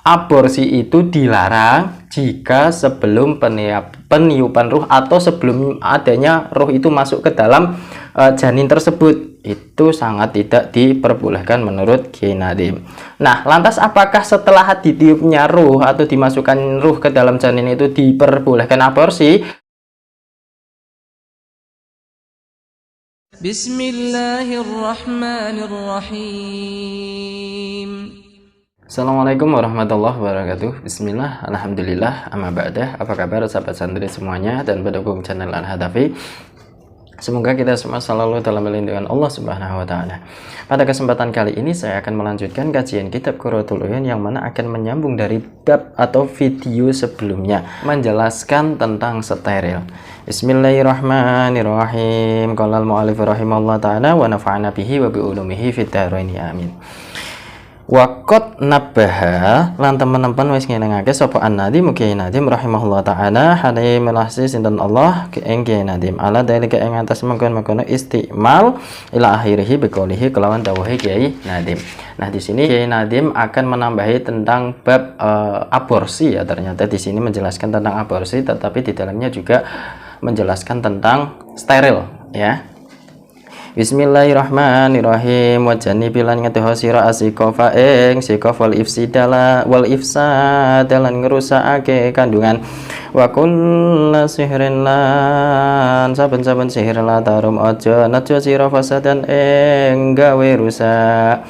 aborsi itu dilarang jika sebelum peniupan ruh atau sebelum adanya ruh itu masuk ke dalam janin tersebut. Itu sangat tidak diperbolehkan menurut Kiai Nadim. Nah, lantas apakah setelah ditiupnya ruh atau dimasukkan ruh ke dalam janin itu diperbolehkan aborsi? Bismillahirrahmanirrahim. Assalamualaikum warahmatullahi wabarakatuh. Bismillah, alhamdulillah, amma ba'dah. Apa kabar sahabat santri semuanya dan pendukung channel Al-Hadafi? Semoga kita semua selalu dalam lindungan Allah Subhanahu wa Ta'ala. Pada kesempatan kali ini saya akan melanjutkan kajian kitab Qurratul Uyun yang mana akan menyambung dari bab atau video sebelumnya, menjelaskan tentang steril. Bismillahirrahmanirrahim. Qala al-mu'allif rahimahullah ta'ala wa nafa'ana bihi wa bi ulumihi fid dharaini amin. Wakot nabaha lan teman-teman wis ngelingake sapa An-Nadim Kiai Nadim rahimahullah taala hale melasi sinten Allah ing Kiai Nadim ala dalika ing atas mengkon-mengkon istimal ila akhirih biqaulihi kelawan dawuhe Kiai Nadim. Nah, di sini Kiai Nadim akan menambahi tentang bab aborsi ya. Ternyata di sini menjelaskan tentang aborsi tetapi di dalamnya juga menjelaskan tentang steril ya. Bismillahirrahmanirrahim. Wajani bilan ngetuho sira asikofa ing sikof wal ifsidala wal ifsadalan ngerusakake kandungan wa kullu sihrin lan saben-saben sihir la tarum aja najo sira fasadan ing gawe rusak.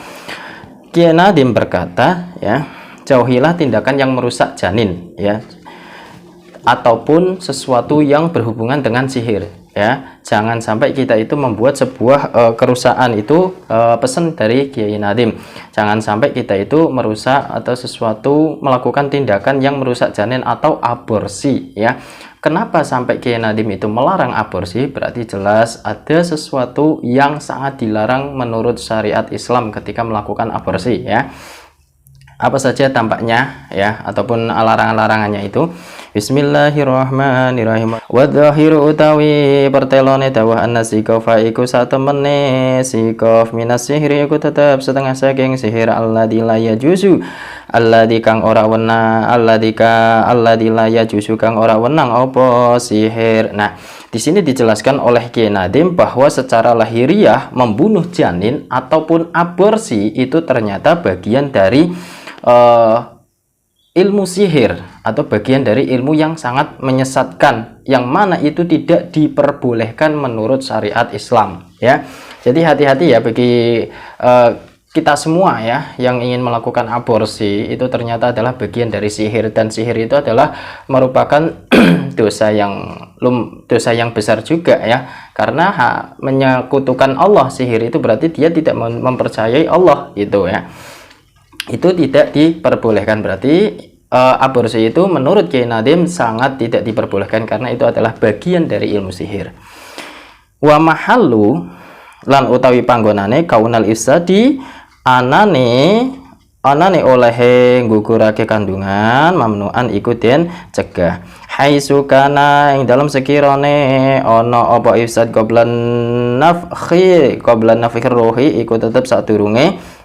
Kiai Nadim berkata ya, jauhilah tindakan yang merusak janin ya, ataupun sesuatu yang berhubungan dengan sihir ya. Jangan sampai kita itu membuat sebuah kerusakan. Itu pesan dari Kiai Nadim. Jangan sampai kita itu merusak atau sesuatu melakukan tindakan yang merusak janin atau aborsi ya. Kenapa sampai Kiai Nadim itu melarang aborsi? Berarti jelas ada sesuatu yang sangat dilarang menurut syariat Islam ketika melakukan aborsi ya. Apa saja tampaknya ya, ataupun larangan-larangannya itu. Bismillahirrahmanirrahim. Wa dhahiru utawi pertelone dawuh annasikofa iku satemene sikof minas sihri iku tetep setengah saking sihir alladzi la yajuzu alladzi kang ora wenang alladzi la yajuzu kang ora wenang apa sihir. Nah, di sini dijelaskan oleh Kiai Nadim bahwa secara lahiriah membunuh janin ataupun aborsi itu ternyata bagian dari ilmu sihir atau bagian dari ilmu yang sangat menyesatkan, yang mana itu tidak diperbolehkan menurut syariat Islam ya. Jadi hati-hati ya bagi kita semua ya yang ingin melakukan aborsi. Itu ternyata adalah bagian dari sihir, dan sihir itu adalah merupakan dosa yang besar juga ya, karena menyekutukan Allah. Sihir itu berarti dia tidak mempercayai Allah gitu ya. Itu tidak diperbolehkan. Berarti aborsi itu menurut Kiai Nadim sangat tidak diperbolehkan karena itu adalah bagian dari ilmu sihir. Wa mahallu lan utawi panggonane kaunal ifsadi anane olehe nggugurake kandungan mamnuan iku den cegah. Haitsu kana ing dalam sekirane ana apa ifsad qablan nafkhi ruhi iku tetep sadurunge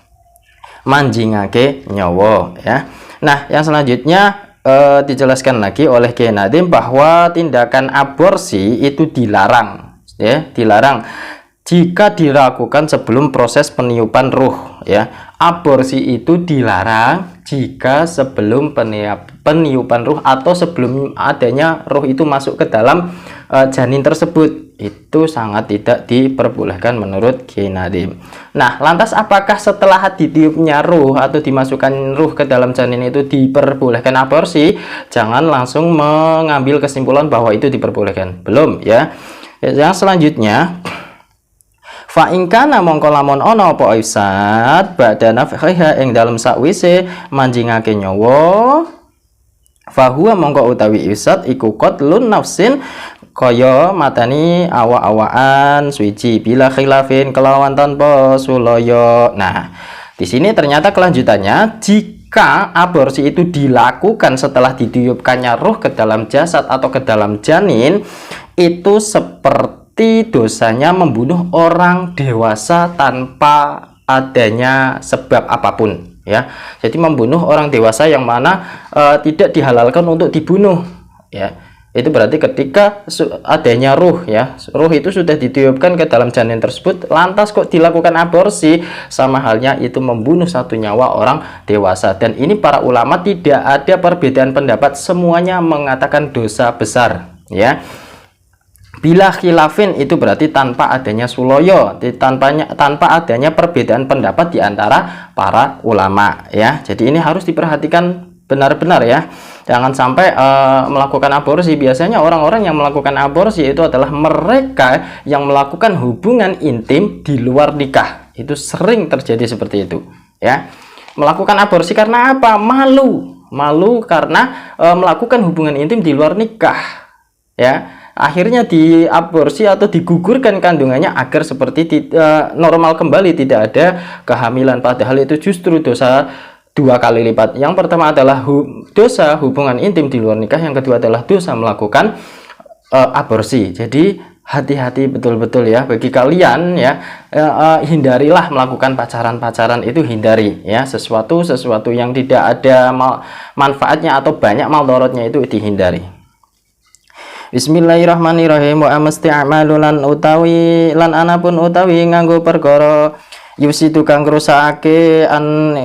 manjingake nyawa ya. Nah, yang selanjutnya dijelaskan lagi oleh Kiai Nadim bahwa tindakan aborsi itu dilarang ya, dilarang jika dilakukan sebelum proses peniupan ruh ya. Aborsi itu dilarang jika sebelum peniupan ruh atau sebelum adanya ruh itu masuk ke dalam janin tersebut. Itu sangat tidak diperbolehkan menurut Kiai Nadim. Nah, lantas apakah setelah ditiupnya ruh atau dimasukkan ruh ke dalam janin itu diperbolehkan aborsi? Jangan langsung mengambil kesimpulan bahwa itu diperbolehkan. Belum ya. Yang selanjutnya, fa ingkana mongko lamun ana apa ifsad ba'da nafkhiha ing dalem sakwise manjingake nyawa, fahuwa mongko utawi ifsad iku qatlun nafsin kaya matani awa-awaan suci bila khilafin kelawan tanpa sulaya. Nah, di sini ternyata kelanjutannya, jika aborsi itu dilakukan setelah ditiupkannya ruh ke dalam jasad atau ke dalam janin, itu seperti dosanya membunuh orang dewasa tanpa adanya sebab apapun ya. Jadi membunuh orang dewasa yang mana tidak dihalalkan untuk dibunuh, ya. Itu berarti ketika adanya ruh, ya, ruh itu sudah ditiupkan ke dalam janin tersebut, lantas kok dilakukan aborsi, sama halnya itu membunuh satu nyawa orang dewasa. Dan ini para ulama tidak ada perbedaan pendapat, semuanya mengatakan dosa besar, ya. Bila khilafin itu berarti tanpa adanya suloyo, tanpa adanya perbedaan pendapat di antara para ulama, ya. Jadi ini harus diperhatikan benar-benar, ya. Jangan sampai melakukan aborsi. Biasanya orang-orang yang melakukan aborsi itu adalah mereka yang melakukan hubungan intim di luar nikah. Itu sering terjadi seperti itu, ya. Melakukan aborsi karena apa? Malu karena melakukan hubungan intim di luar nikah, ya. Akhirnya diaborsi atau digugurkan kandungannya agar seperti normal kembali, tidak ada kehamilan. Padahal itu justru dosa 2 kali lipat. Yang pertama adalah dosa hubungan intim di luar nikah, yang kedua adalah dosa melakukan aborsi. Jadi hati-hati betul-betul, ya, bagi kalian, ya. Hindarilah melakukan pacaran itu, hindari, ya. Sesuatu yang tidak ada manfaatnya atau banyak maldorotnya itu dihindari. Bismillahirrahmanirrahim. Wa amasti'malu lan anapun utawi nganggo perkara yufsidu kang ngrusakake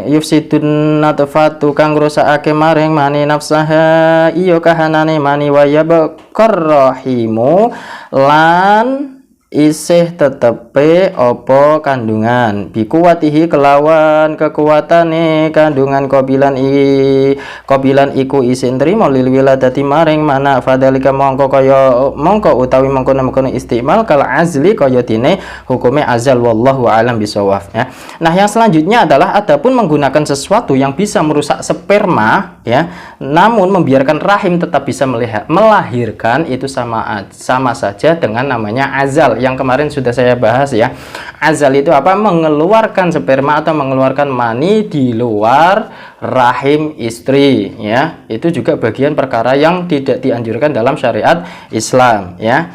yufsidun natfatu kang ngrusakake maring mani nafsaha iya kahanane mani wa yabqar rahimu lan isih tetepe opo kandungan bikuwatihi kelawan kekuatane kandungan kobilan iku isin trimo lil wiladati maring mana fadalika mongko utawi mengkono istimal kal azli kaya dene hukume azal wallahu alam bisawab, ya. Nah, yang selanjutnya adalah adapun menggunakan sesuatu yang bisa merusak sperma, ya, namun membiarkan rahim tetap bisa melahirkan, itu sama saja dengan namanya azal. Yang kemarin sudah saya bahas, ya. Azal itu apa? Mengeluarkan sperma atau mengeluarkan mani di luar rahim istri, ya. Itu juga bagian perkara yang tidak dianjurkan dalam syariat Islam, ya.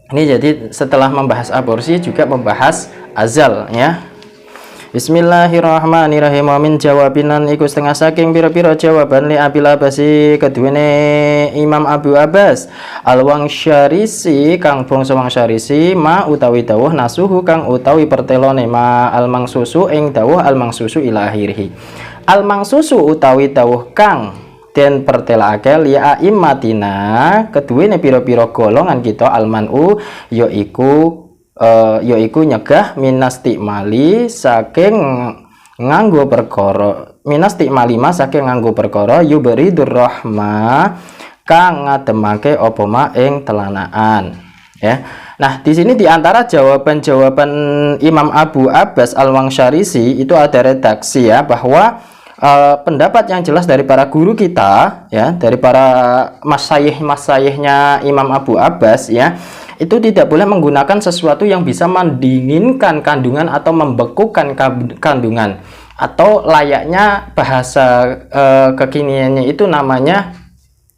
Ini jadi setelah membahas aborsi juga membahas azal, ya. Bismillahirrahmanirrahim. Min jawabinan iku setengah saking pira-pira jawaban li Abil Abbasi keduwene Imam Abu Abbas Al-Wangsyarisi kang bangsa Wangsyarisi ma utawi dawuh nasuhu kang utawi pertelone ma al-mangsusu ing dawuh al-mangsusu ila akhirih. Al-mangsusu utawi dawuh kang den pertelake li aimmatina keduwene pira-pira golongan kita al-manu yaiku nyegah minastikmali saking nganggo perkara saking nganggo perkara yuberidur rahma kang ngademake apa ma ing telanaan, ya. Nah, di sini diantara jawaban-jawaban Imam Abu Abbas Al-Wangsyarisi itu ada redaksi, ya, bahwa pendapat yang jelas dari para guru kita, ya, dari para masyayikh-masyayiknya Imam Abu Abbas, ya, itu tidak boleh menggunakan sesuatu yang bisa mendinginkan kandungan atau membekukan kandungan, atau layaknya bahasa kekiniannya itu namanya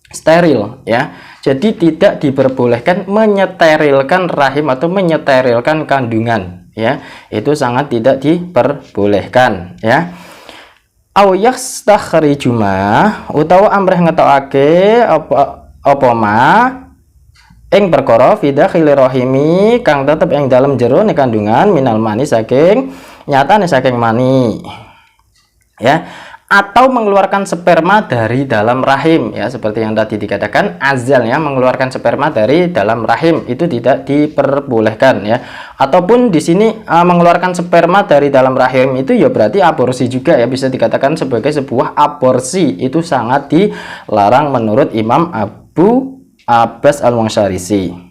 steril, ya. Jadi tidak diperbolehkan menyeterilkan rahim atau menyeterilkan kandungan, ya. Itu sangat tidak diperbolehkan, ya. Au yastakhrijuma utawa amrih ngetokake apa ma ing perkara fi dakhili rahimi kang tetep ing dalam jero ne kandungan minal mani saking nyatane saking mani, ya, atau mengeluarkan sperma dari dalam rahim, ya, seperti yang tadi dikatakan azal, ya, mengeluarkan sperma dari dalam rahim itu tidak diperbolehkan, ya. Ataupun di sini mengeluarkan sperma dari dalam rahim itu ya berarti aborsi juga, ya, bisa dikatakan sebagai sebuah aborsi. Itu sangat dilarang menurut Imam Abu Abbas Al-Wangsyarisi.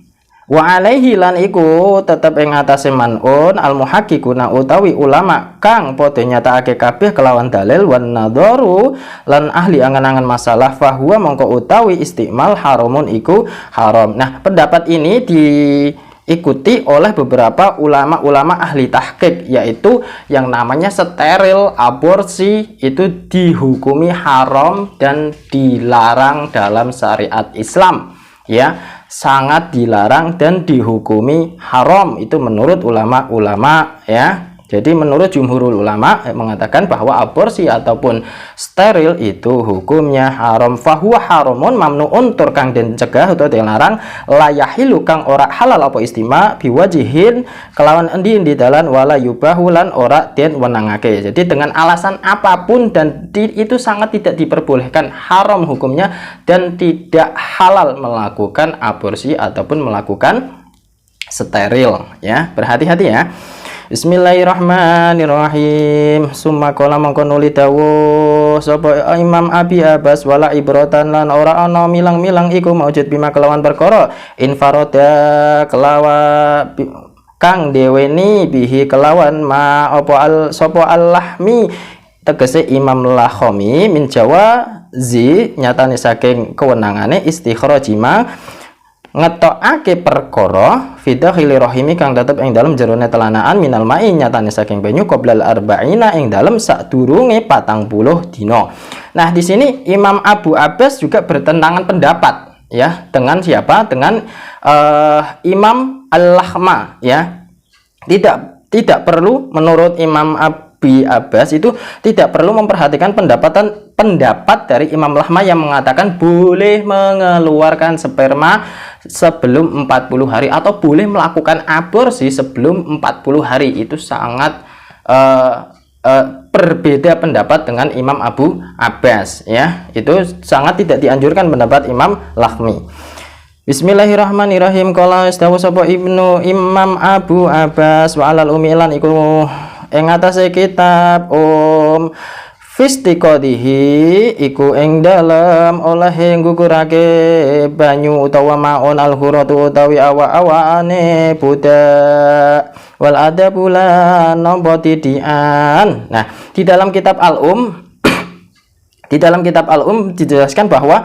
Wa alaihi lan iku tetep ing atase manun al muhaqqiquna utawi ulama kang padha nyatakake kabeh kelawan dalil wan nadharu lan ahli angan-angan masalah fahuwa mongko utawi istimal haramun iku haram. Nah, pendapat ini diikuti oleh beberapa ulama-ulama ahli tahqiq, yaitu yang namanya steril aborsi itu dihukumi haram dan dilarang dalam syariat Islam, ya, sangat dilarang dan dihukumi haram itu menurut ulama-ulama, ya. Jadi menurut jumhurul ulama mengatakan bahwa aborsi ataupun steril itu hukumnya haram, fahuwa haramun mamnuun tur kang den cegah utawa dilarang, layahilu kang ora halal apa istima biwajihin kelawan endi dalan wala yubahulan ora den wenangake. Jadi dengan alasan apapun dan itu sangat tidak diperbolehkan, haram hukumnya dan tidak halal melakukan aborsi ataupun melakukan steril ya. Berhati-hati ya. Bismillahirrahmanirrahim. Summa qala mangko nuli dawuh sapa Imam Abi Abbas wala ibratan lan ora ana milang-milang iku maujud bima kelawan perkara infaroda kelawan kang deweni bihi kelawan ma apa al sapa al-lahmi tegese Imam Lakhami min Jawa zi nyatane saking kewenangane istikhrajima ngetokake perkara fidakhili rahimi kang tetep ing dalem jerone telanaan minal mai nyatane saking banyu qoblal arba'ina ing dalem sadurunge 40 dina. Nah, di sini Imam Abu Abbas juga bertentangan pendapat ya dengan siapa? Dengan Imam Al-Lakhma ya. Tidak perlu menurut Imam Abi Abbas itu tidak perlu memperhatikan pendapat dari Imam Lakhma yang mengatakan boleh mengeluarkan sperma sebelum 40 hari atau boleh melakukan aborsi sebelum 40 hari. Itu sangat berbeda pendapat dengan Imam Abu Abbas ya. Itu sangat tidak dianjurkan pendapat Imam Lakhmi. Bismillahirrahmanirrahim. Qala istawa sapa Ibnu Imam Abu Abbas wa alal umilan iku ing atase kitab fistiqodihi iku ing dalem oleh nggukurake banyu utawa maun al-huratu utawi awa-awane budak wal adabula nompo tidian. Nah, di dalam kitab di dalam kitab Al-Um dijelaskan bahwa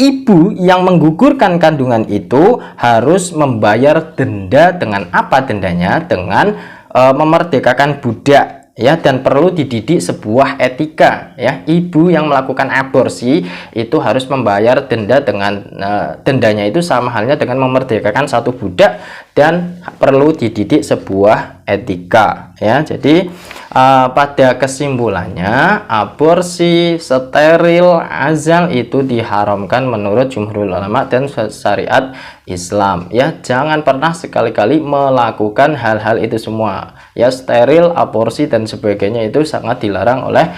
ibu yang menggugurkan kandungan itu harus membayar denda. Dengan apa dendanya? Dengan memerdekakan budak ya, dan perlu dididik sebuah etika ya. Ibu yang melakukan aborsi itu harus membayar denda dengan dendanya itu sama halnya dengan memerdekakan satu budak dan perlu dididik sebuah etika ya. Jadi pada kesimpulannya aborsi steril azal itu diharamkan menurut jumhurul ulama dan syariat Islam ya. Jangan pernah sekali-kali melakukan hal-hal itu semua ya. Steril, aborsi dan sebagainya itu sangat dilarang oleh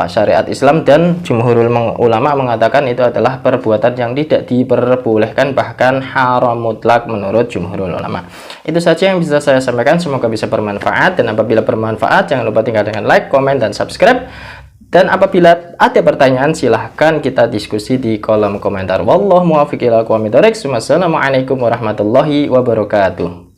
syariat Islam dan jumhurul ulama mengatakan itu adalah perbuatan yang tidak diperbolehkan, bahkan haram mutlak menurut jumhurul ulama. Itu saja yang bisa saya sampaikan, semoga bisa bermanfaat, dan apabila bermanfaat jangan lupa tinggal dengan like, komen, dan subscribe. Dan apabila ada pertanyaan silahkan kita diskusi di kolom komentar. Wallahu muwaffiq ila aqwamit thoriq. Wassalamualaikum warahmatullahi wabarakatuh.